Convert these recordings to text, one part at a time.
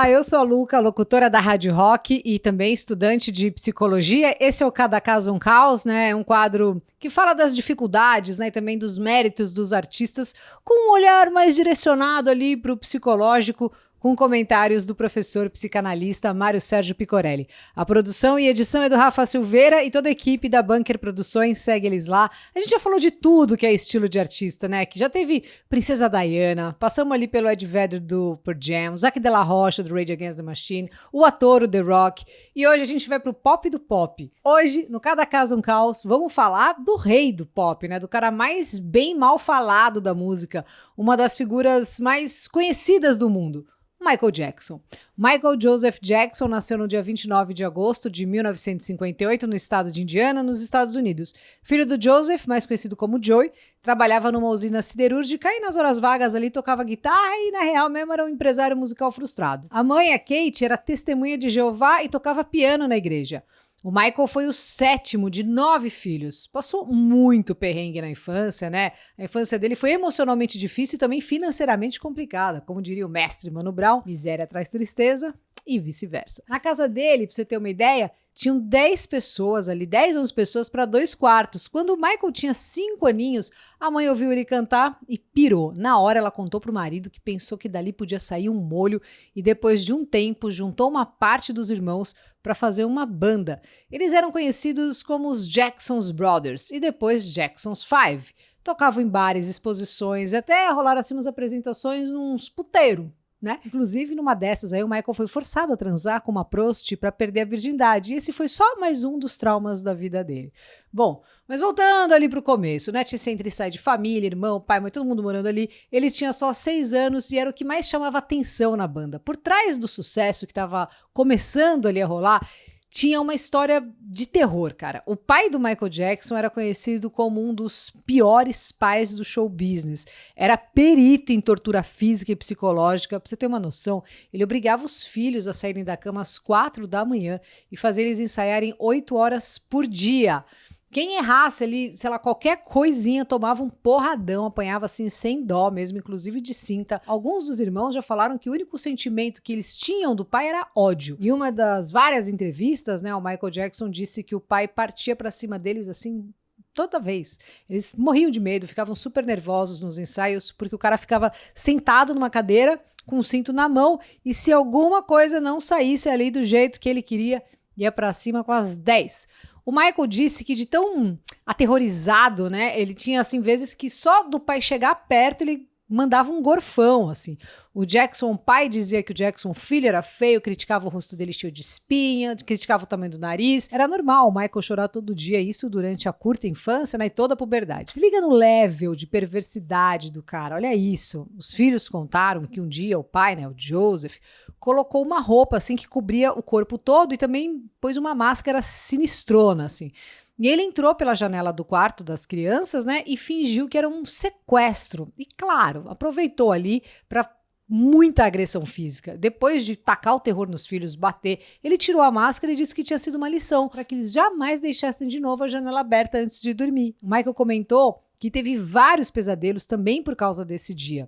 Olá, eu sou a Luca, locutora da Rádio Rock e também estudante de psicologia. Esse é o Cada Caso um Caos, né? É um quadro que fala das dificuldades, né? E também dos méritos dos artistas, com um olhar mais direcionado ali para o psicológico, com comentários do professor psicanalista Mário Sérgio Picorelli. A produção e edição é do Rafa Silveira e toda a equipe da Bunker Produções, segue eles lá. A gente já falou de tudo que é estilo de artista, né? Que já teve Princesa Diana, passamos ali pelo Ed Vedder do Pearl Jam, Zac de la Rocha do Rage Against the Machine, o ator, o The Rock, e hoje a gente vai pro pop do pop. Hoje, no Cada Caso um Caos, vamos falar do rei do pop, né? Do cara mais bem mal falado da música, uma das figuras mais conhecidas do mundo. Michael Jackson. Michael Joseph Jackson nasceu no dia 29 de agosto de 1958 no estado de Indiana, nos Estados Unidos. Filho do Joseph, mais conhecido como Joey, trabalhava numa usina siderúrgica e nas horas vagas ali tocava guitarra e na real mesmo era um empresário musical frustrado. A mãe, a Kate, era testemunha de Jeová e tocava piano na igreja. O Michael foi o 7º de 9 filhos. Passou muito perrengue na infância, né? A infância dele foi emocionalmente difícil e também financeiramente complicada. Como diria o mestre Mano Brown, miséria traz tristeza e vice-versa. Na casa dele, pra você ter uma ideia, tinham 10 pessoas ali, 10, 11 pessoas para 2 quartos. Quando o Michael tinha 5 aninhos, a mãe ouviu ele cantar e pirou. Na hora ela contou pro marido que pensou que dali podia sair um molho e depois de um tempo juntou uma parte dos irmãos para fazer uma banda. Eles eram conhecidos como os Jackson's Brothers e depois Jackson's Five. Tocavam em bares, exposições, até rolaram assim umas apresentações nos puteiros. Né? Inclusive, numa dessas aí, o Michael foi forçado a transar com uma prosti para perder a virgindade. E esse foi só mais um dos traumas da vida dele. Bom, mas voltando ali pro começo, né? Tinha entre sai de família, irmão, pai, mãe, todo mundo morando ali. Ele tinha só 6 anos e era o que mais chamava atenção na banda. Por trás do sucesso que estava começando ali a rolar, tinha uma história de terror, cara. O pai do Michael Jackson era conhecido como um dos piores pais do show business. Era perito em tortura física e psicológica. Pra você ter uma noção, ele obrigava os filhos a saírem da cama às 4 da manhã e fazia eles ensaiarem 8 horas por dia. Quem errasse ali, sei lá, qualquer coisinha, tomava um porradão, apanhava assim sem dó mesmo, inclusive de cinta. Alguns dos irmãos já falaram que o único sentimento que eles tinham do pai era ódio. Em uma das várias entrevistas, né, o Michael Jackson disse que o pai partia pra cima deles assim toda vez. Eles morriam de medo, ficavam super nervosos nos ensaios, porque o cara ficava sentado numa cadeira com um cinto na mão e se alguma coisa não saísse ali do jeito que ele queria, ia pra cima com as 10. O Michael disse que de tão aterrorizado, né, ele tinha assim vezes que só do pai chegar perto ele mandava um gorfão, assim. O Jackson pai dizia que o Jackson filho era feio, criticava o rosto dele cheio de espinha, criticava o tamanho do nariz. Era normal o Michael chorar todo dia, isso durante a curta infância, né, e toda a puberdade. Se liga no level de perversidade do cara, olha isso. Os filhos contaram que um dia o pai, né, o Joseph, colocou uma roupa assim que cobria o corpo todo e também pôs uma máscara sinistrona, assim. E ele entrou pela janela do quarto das crianças, né, e fingiu que era um sequestro. E claro, aproveitou ali para muita agressão física. Depois de tacar o terror nos filhos, bater, ele tirou a máscara e disse que tinha sido uma lição, para que eles jamais deixassem de novo a janela aberta antes de dormir. O Michael comentou que teve vários pesadelos também por causa desse dia.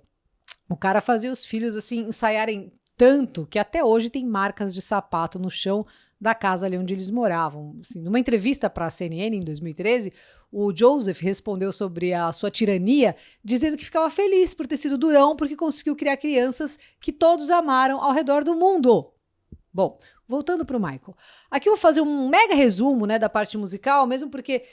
O cara fazia os filhos assim ensaiarem tanto que até hoje tem marcas de sapato no chão da casa ali onde eles moravam. Assim, numa entrevista para a CNN em 2013, o Joseph respondeu sobre a sua tirania, dizendo que ficava feliz por ter sido durão porque conseguiu criar crianças que todos amaram ao redor do mundo. Bom, voltando para o Michael. Aqui eu vou fazer um mega resumo, né, da parte musical, mesmo porque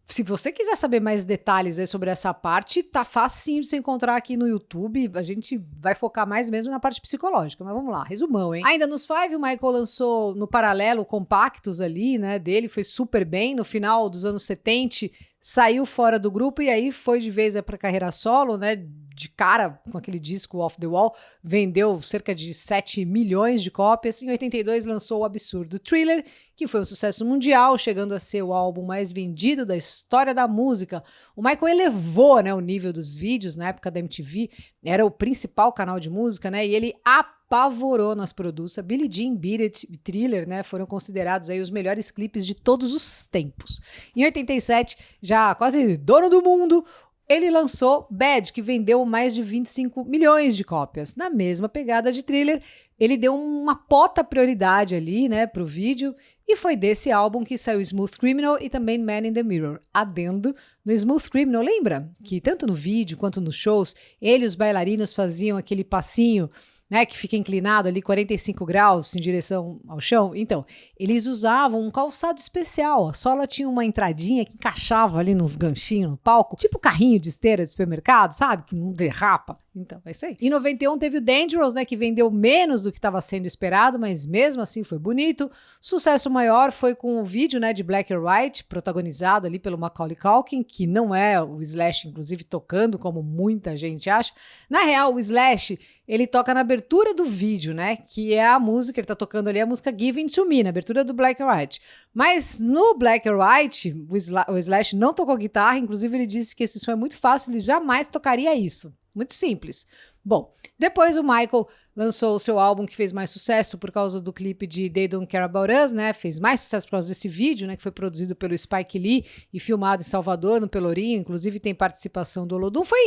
se você quiser saber mais detalhes aí sobre essa parte, tá facinho de se encontrar aqui no YouTube. A gente vai focar mais mesmo na parte psicológica, mas vamos lá, resumão, hein? Ainda nos Five, o Michael lançou no paralelo compactos ali, né, dele, foi super bem. No final dos anos 70, saiu fora do grupo e aí foi de vez pra carreira solo, né, de cara com aquele disco Off the Wall, vendeu cerca de 7 milhões de cópias. Em 82 lançou o absurdo Thriller, que foi um sucesso mundial, chegando a ser o álbum mais vendido da história da música. O Michael elevou, né, o nível dos vídeos na época da MTV, era o principal canal de música, né, e ele apavorou nas produções. Billie Jean, Beat It e Thriller, né, foram considerados aí os melhores clipes de todos os tempos. Em 87, já quase dono do mundo, ele lançou Bad, que vendeu mais de 25 milhões de cópias. Na mesma pegada de Thriller, ele deu uma pota prioridade ali, né, pro vídeo, e foi desse álbum que saiu Smooth Criminal e também Man in the Mirror. Adendo, no Smooth Criminal, lembra? Que tanto no vídeo quanto nos shows, ele e os bailarinos faziam aquele passinho, né, que fica inclinado ali 45 graus em direção ao chão. Então, eles usavam um calçado especial. A sola tinha uma entradinha que encaixava ali nos ganchinhos no palco, tipo carrinho de esteira de supermercado, sabe? Que não derrapa. Então, é isso aí. Em 91 teve o Dangerous, né, que vendeu menos do que estava sendo esperado, mas mesmo assim foi bonito. Sucesso maior foi com o vídeo, né, de Black or White, protagonizado ali pelo Macaulay Culkin, que não é o Slash, inclusive, tocando, como muita gente acha. Na real, o Slash, ele toca na abertura do vídeo, né, que é a música, ele tá tocando ali a música Giving to Me, na abertura do Black or White. Mas no Black or White, o Slash não tocou guitarra, inclusive ele disse que esse som é muito fácil, ele jamais tocaria isso. Muito simples. Bom, depois o Michael lançou o seu álbum que fez mais sucesso por causa do clipe de They Don't Care About Us, né? Fez mais sucesso por causa desse vídeo, né? Que foi produzido pelo Spike Lee e filmado em Salvador, no Pelourinho. Inclusive tem participação do Olodum. Foi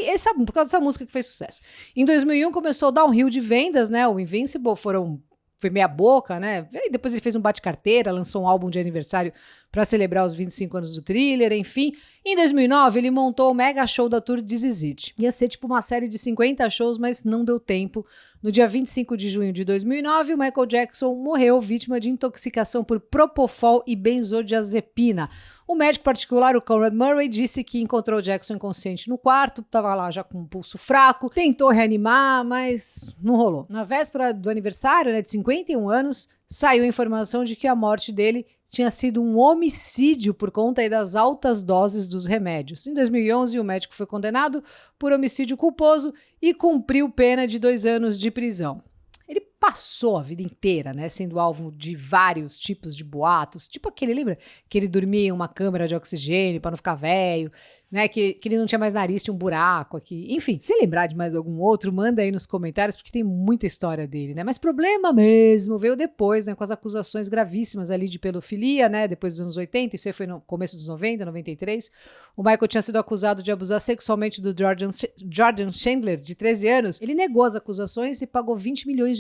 por causa dessa música que fez sucesso. Em 2001 começou o downhill de vendas, né? O Invincible foi meia boca, né? E depois ele fez um bate-carteira, lançou um álbum de aniversário para celebrar os 25 anos do Thriller, enfim. Em 2009, ele montou o mega show da tour This Is It. Ia ser tipo uma série de 50 shows, mas não deu tempo. No dia 25 de junho de 2009, o Michael Jackson morreu vítima de intoxicação por propofol e benzodiazepina. O médico particular, o Conrad Murray, disse que encontrou o Jackson inconsciente no quarto, estava lá já com um pulso fraco, tentou reanimar, mas não rolou. Na véspera do aniversário, né, de 51 anos, saiu a informação de que a morte dele tinha sido um homicídio por conta aí das altas doses dos remédios. Em 2011, o médico foi condenado por homicídio culposo e cumpriu pena de 2 anos de prisão. Ele passou a vida inteira, né, sendo alvo de vários tipos de boatos, tipo aquele, lembra? Que ele dormia em uma câmara de oxigênio para não ficar velho, né, que ele não tinha mais nariz, tinha um buraco aqui. Enfim, se lembrar de mais algum outro, manda aí nos comentários, porque tem muita história dele, né? Mas problema mesmo veio depois, né, com as acusações gravíssimas ali de pedofilia, né, depois dos anos 80, isso aí foi no começo dos 90, 93. O Michael tinha sido acusado de abusar sexualmente do Jordan Chandler, de 13 anos. Ele negou as acusações e pagou $20 milhões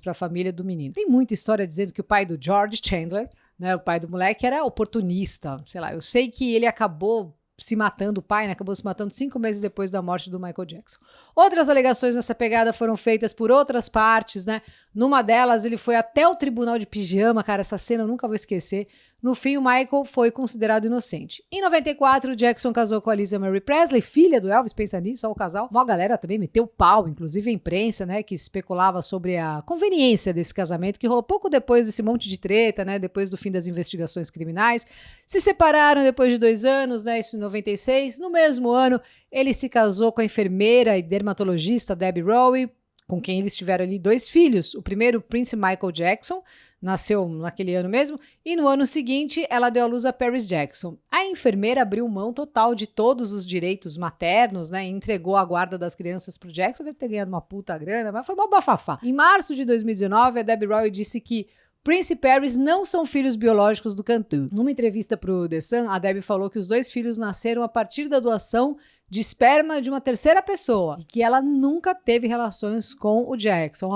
para a família do menino. Tem muita história dizendo que o pai do George Chandler, né, o pai do moleque, era oportunista, sei lá. Eu sei que ele acabou se matando, o pai, né, acabou se matando 5 meses depois da morte do Michael Jackson. Outras alegações nessa pegada foram feitas por outras partes, né? Numa delas, ele foi até o tribunal de pijama, cara, essa cena eu nunca vou esquecer. No fim, o Michael foi considerado inocente. Em 94, o Jackson casou com a Lisa Marie Presley, filha do Elvis, pensa nisso, só o casal. Uma galera também meteu pau, inclusive a imprensa, né, que especulava sobre a conveniência desse casamento, que rolou pouco depois desse monte de treta, né, depois do fim das investigações criminais. Se separaram depois de 2 anos, né, isso em 96. No mesmo ano, ele se casou com a enfermeira e dermatologista Debbie Rowe, com quem eles tiveram ali 2 filhos. O primeiro, o Prince Michael Jackson, nasceu naquele ano mesmo, e no ano seguinte ela deu à luz a Paris Jackson. A enfermeira abriu mão total de todos os direitos maternos, né, e entregou a guarda das crianças pro Jackson, deve ter ganhado uma puta grana, mas foi uma bafafá. Em março de 2019, a Debbie Rowe disse que Prince e Paris não são filhos biológicos do cantor. Numa entrevista pro The Sun, a Debbie falou que os 2 filhos nasceram a partir da doação de esperma de uma terceira pessoa e que ela nunca teve relações com o Jackson.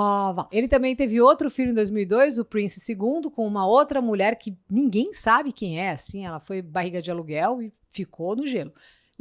Ele também teve outro filho em 2002, o Prince II, com uma outra mulher que ninguém sabe quem é, assim, ela foi barriga de aluguel e ficou no gelo.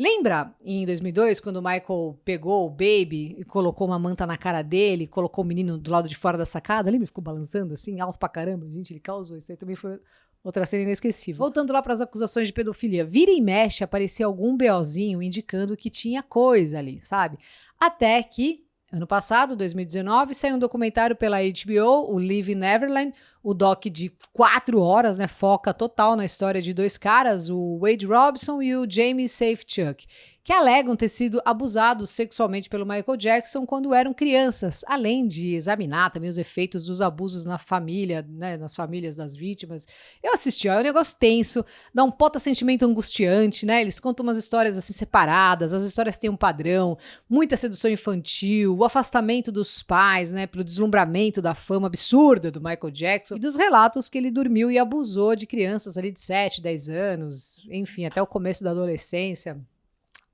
Lembra em 2002, quando o Michael pegou o Baby e colocou uma manta na cara dele, colocou o menino do lado de fora da sacada? Lembra? Ficou balançando assim, alto pra caramba. Gente, ele causou. Isso aí também foi outra cena inesquecível. Voltando lá para as acusações de pedofilia. Vira e mexe aparecia algum BOzinho indicando que tinha coisa ali, sabe? Até que, ano passado, 2019, saiu um documentário pela HBO, o Live in Neverland, o doc de 4 horas, né, foca total na história de 2 caras, o Wade Robson e o Jamie Safechuck, que alegam ter sido abusados sexualmente pelo Michael Jackson quando eram crianças, além de examinar também os efeitos dos abusos na família, né, nas famílias das vítimas. Eu assisti, ó, é um negócio tenso, dá um puta sentimento angustiante, né? Eles contam umas histórias assim separadas, as histórias têm um padrão, muita sedução infantil, o afastamento dos pais, né, pro deslumbramento da fama absurda do Michael Jackson e dos relatos que ele dormiu e abusou de crianças ali de 7, 10 anos, enfim, até o começo da adolescência.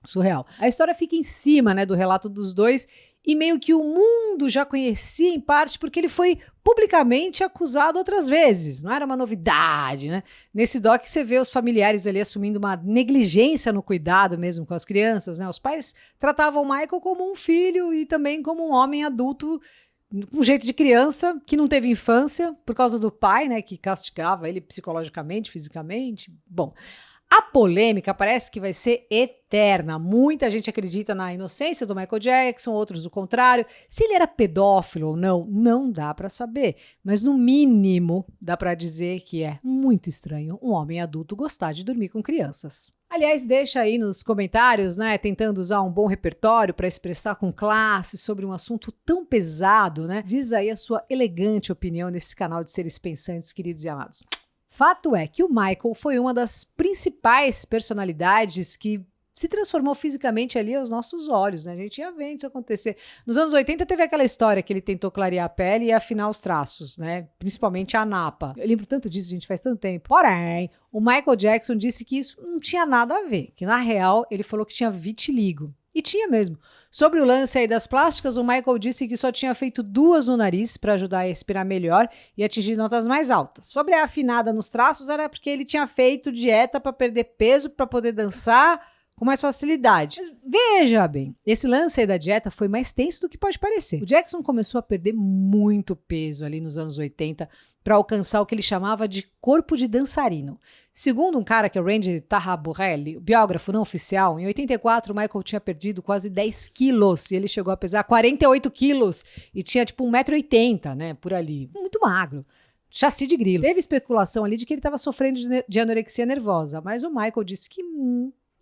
Surreal. A história fica em cima, né, do relato dos 2 e meio que o mundo já conhecia em parte porque ele foi publicamente acusado outras vezes, não era uma novidade, né? Nesse doc você vê os familiares ali assumindo uma negligência no cuidado mesmo com as crianças, né? Os pais tratavam o Michael como um filho e também como um homem adulto, um jeito de criança que não teve infância por causa do pai, né, que castigava ele psicologicamente, fisicamente. Bom, a polêmica parece que vai ser eterna. Muita gente acredita na inocência do Michael Jackson, outros o contrário. Se ele era pedófilo ou não, não dá para saber. Mas no mínimo dá para dizer que é muito estranho um homem adulto gostar de dormir com crianças. Aliás, deixa aí nos comentários, né, tentando usar um bom repertório para expressar com classe sobre um assunto tão pesado, né? Diz aí a sua elegante opinião nesse canal de seres pensantes, queridos e amados. Fato é que o Michael foi uma das principais personalidades que se transformou fisicamente ali aos nossos olhos, né? A gente ia vendo isso acontecer. Nos anos 80 teve aquela história que ele tentou clarear a pele e afinar os traços, né? Principalmente a napa. Eu lembro tanto disso, gente, faz tanto tempo. Porém, o Michael Jackson disse que isso não tinha nada a ver, que na real ele falou que tinha vitiligo. E tinha mesmo. Sobre o lance aí das plásticas, o Michael disse que só tinha feito 2 no nariz para ajudar a respirar melhor e atingir notas mais altas. Sobre a afinada nos traços, era porque ele tinha feito dieta para perder peso, para poder dançar com mais facilidade. Mas veja bem, esse lance aí da dieta foi mais tenso do que pode parecer. O Jackson começou a perder muito peso ali nos anos 80 para alcançar o que ele chamava de corpo de dançarino. Segundo um cara que é o Randy Tahaburelli, biógrafo não oficial, em 84 o Michael tinha perdido quase 10 quilos e ele chegou a pesar 48 quilos e tinha tipo 1,80 m, né, por ali. Muito magro. Chassi de grilo. Teve especulação ali de que ele estava sofrendo de anorexia nervosa, mas o Michael disse que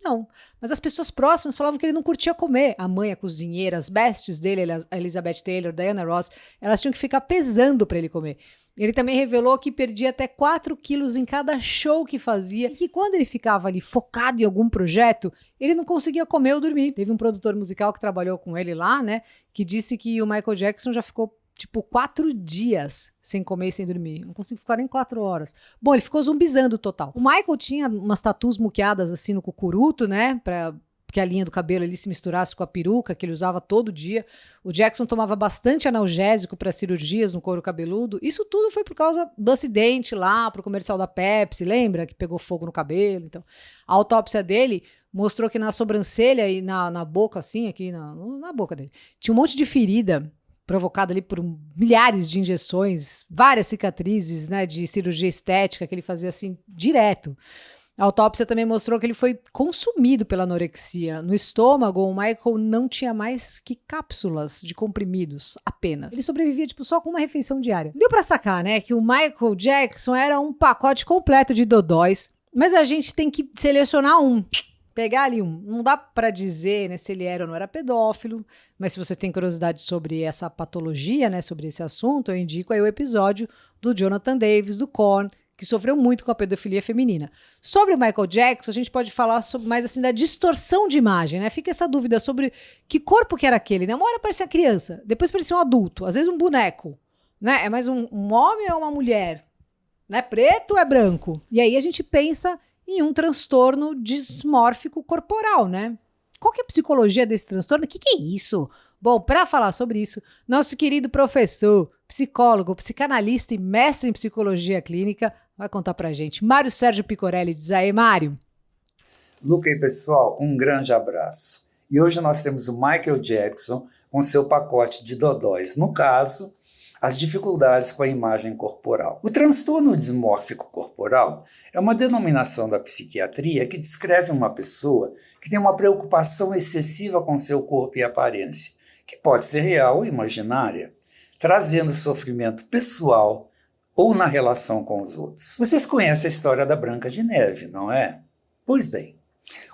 não. Mas as pessoas próximas falavam que ele não curtia comer. A mãe, a cozinheira, as besties dele, a Elizabeth Taylor, Diana Ross, elas tinham que ficar pesando para ele comer. Ele também revelou que perdia até 4 quilos em cada show que fazia e que quando ele ficava ali focado em algum projeto, ele não conseguia comer ou dormir. Teve um produtor musical que trabalhou com ele lá, né, que disse que o Michael Jackson já ficou tipo 4 dias sem comer e sem dormir. Não consigo ficar nem 4 horas. Bom, ele ficou zumbizando total. O Michael tinha umas tatus muqueadas assim no cucuruto, né? Pra que a linha do cabelo ali se misturasse com a peruca que ele usava todo dia. O Jackson tomava bastante analgésico para cirurgias no couro cabeludo. Isso tudo foi por causa do acidente lá pro comercial da Pepsi, lembra? Que pegou fogo no cabelo. Então, a autópsia dele mostrou que na sobrancelha e na boca, assim, aqui na boca dele, tinha um monte de ferida provocada ali por milhares de injeções, várias cicatrizes, né, de cirurgia estética que ele fazia assim direto. A autópsia também mostrou que ele foi consumido pela anorexia. No estômago, o Michael não tinha mais que cápsulas de comprimidos, apenas. Ele sobrevivia tipo, só com uma refeição diária. Deu pra sacar, né, que o Michael Jackson era um pacote completo de dodóis, mas a gente tem que selecionar um. Pegar ali um. Não dá para dizer, né, se ele era ou não era pedófilo, mas se você tem curiosidade sobre essa patologia, né, sobre esse assunto, eu indico aí o episódio do Jonathan Davis, do Korn, que sofreu muito com a pedofilia feminina. Sobre o Michael Jackson, a gente pode falar sobre mais assim da distorção de imagem, né? Fica essa dúvida sobre que corpo que era aquele, né? Uma hora parecia criança, depois parecia um adulto, às vezes um boneco, né? É mais um homem ou uma mulher, né? Preto ou é branco? E aí a gente pensa em um transtorno dismórfico corporal, né? Qual que é a psicologia desse transtorno? O que é isso? Bom, para falar sobre isso, nosso querido professor, psicólogo, psicanalista e mestre em psicologia clínica vai contar pra gente. Mário Sérgio Picorelli, diz aí, Mário. Luca e pessoal, um grande abraço. E hoje nós temos o Michael Jackson com seu pacote de dodóis. No caso, as dificuldades com a imagem corporal. O transtorno dismórfico corporal é uma denominação da psiquiatria que descreve uma pessoa que tem uma preocupação excessiva com seu corpo e aparência, que pode ser real ou imaginária, trazendo sofrimento pessoal ou na relação com os outros. Vocês conhecem a história da Branca de Neve, não é? Pois bem,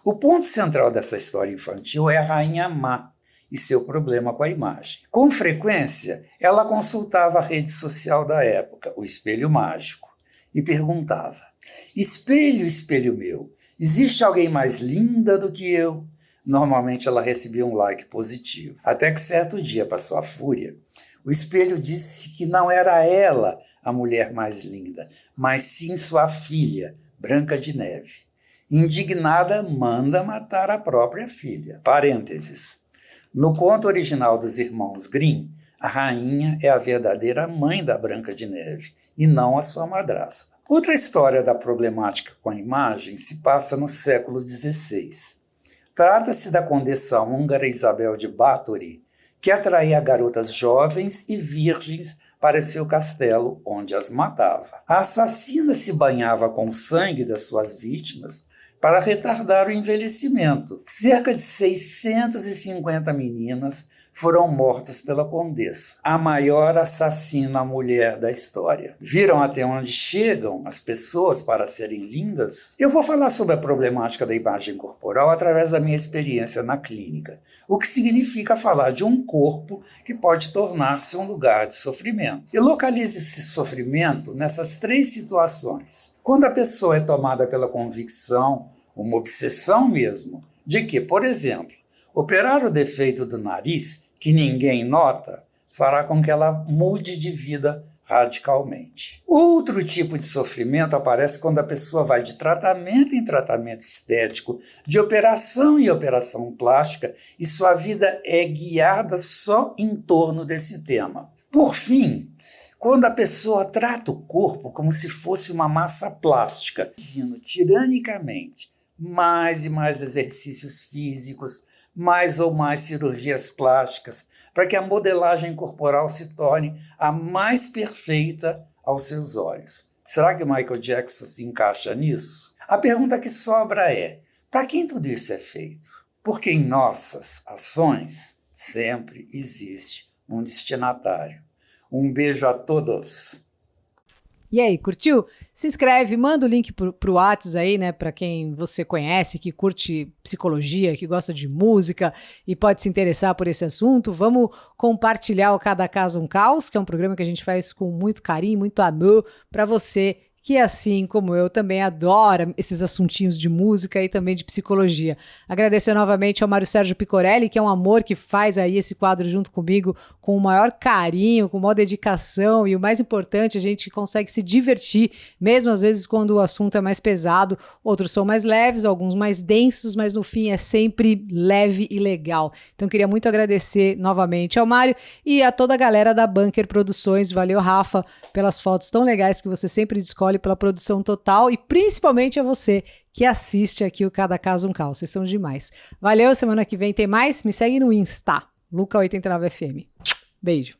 o ponto central dessa história infantil é a Rainha Má e seu problema com a imagem. Com frequência, ela consultava a rede social da época, o Espelho Mágico, e perguntava: espelho, espelho meu, existe alguém mais linda do que eu? Normalmente ela recebia um like positivo. Até que certo dia, para sua fúria, o espelho disse que não era ela a mulher mais linda, mas sim sua filha, Branca de Neve. Indignada, manda matar a própria filha. Parênteses. No conto original dos irmãos Grimm, a rainha é a verdadeira mãe da Branca de Neve e não a sua madrasta. Outra história da problemática com a imagem se passa no século XVI. Trata-se da condessa húngara Isabel de Báthory, que atraía garotas jovens e virgens para seu castelo, onde as matava. A assassina se banhava com o sangue das suas vítimas para retardar o envelhecimento. Cerca de 650 meninas foram mortas pela condessa, a maior assassina mulher da história. Viram até onde chegam as pessoas para serem lindas? Eu vou falar sobre a problemática da imagem corporal através da minha experiência na clínica, o que significa falar de um corpo que pode tornar-se um lugar de sofrimento. E localize esse sofrimento nessas 3 situações. Quando a pessoa é tomada pela convicção, uma obsessão mesmo, de que, por exemplo, operar o defeito do nariz, que ninguém nota, fará com que ela mude de vida radicalmente. Outro tipo de sofrimento aparece quando a pessoa vai de tratamento em tratamento estético, de operação em operação plástica, e sua vida é guiada só em torno desse tema. Por fim, quando a pessoa trata o corpo como se fosse uma massa plástica, tiranicamente, mais e mais exercícios físicos, mais ou mais cirurgias plásticas, para que a modelagem corporal se torne a mais perfeita aos seus olhos. Será que Michael Jackson se encaixa nisso? A pergunta que sobra é: para quem tudo isso é feito? Porque em nossas ações sempre existe um destinatário. Um beijo a todos! E aí, curtiu? Se inscreve, manda o link pro Whats aí, né, para quem você conhece, que curte psicologia, que gosta de música e pode se interessar por esse assunto. Vamos compartilhar o Cada Caso um Caos, que é um programa que a gente faz com muito carinho, muito amor para você que, assim como eu, também adora esses assuntinhos de música e também de psicologia. Agradecer novamente ao Mário Sérgio Picorelli, que é um amor que faz aí esse quadro junto comigo com o maior carinho, com maior dedicação e o mais importante, a gente consegue se divertir, mesmo às vezes quando o assunto é mais pesado, outros são mais leves, alguns mais densos, mas no fim é sempre leve e legal. Então queria muito agradecer novamente ao Mário e a toda a galera da Bunker Produções. Valeu, Rafa, pelas fotos tão legais que você sempre escolhe, pela produção total e principalmente a você que assiste aqui o Cada Caso um Caos. Vocês são demais. Valeu, semana que vem tem mais. Me segue no Insta, Luca89FM. Beijo.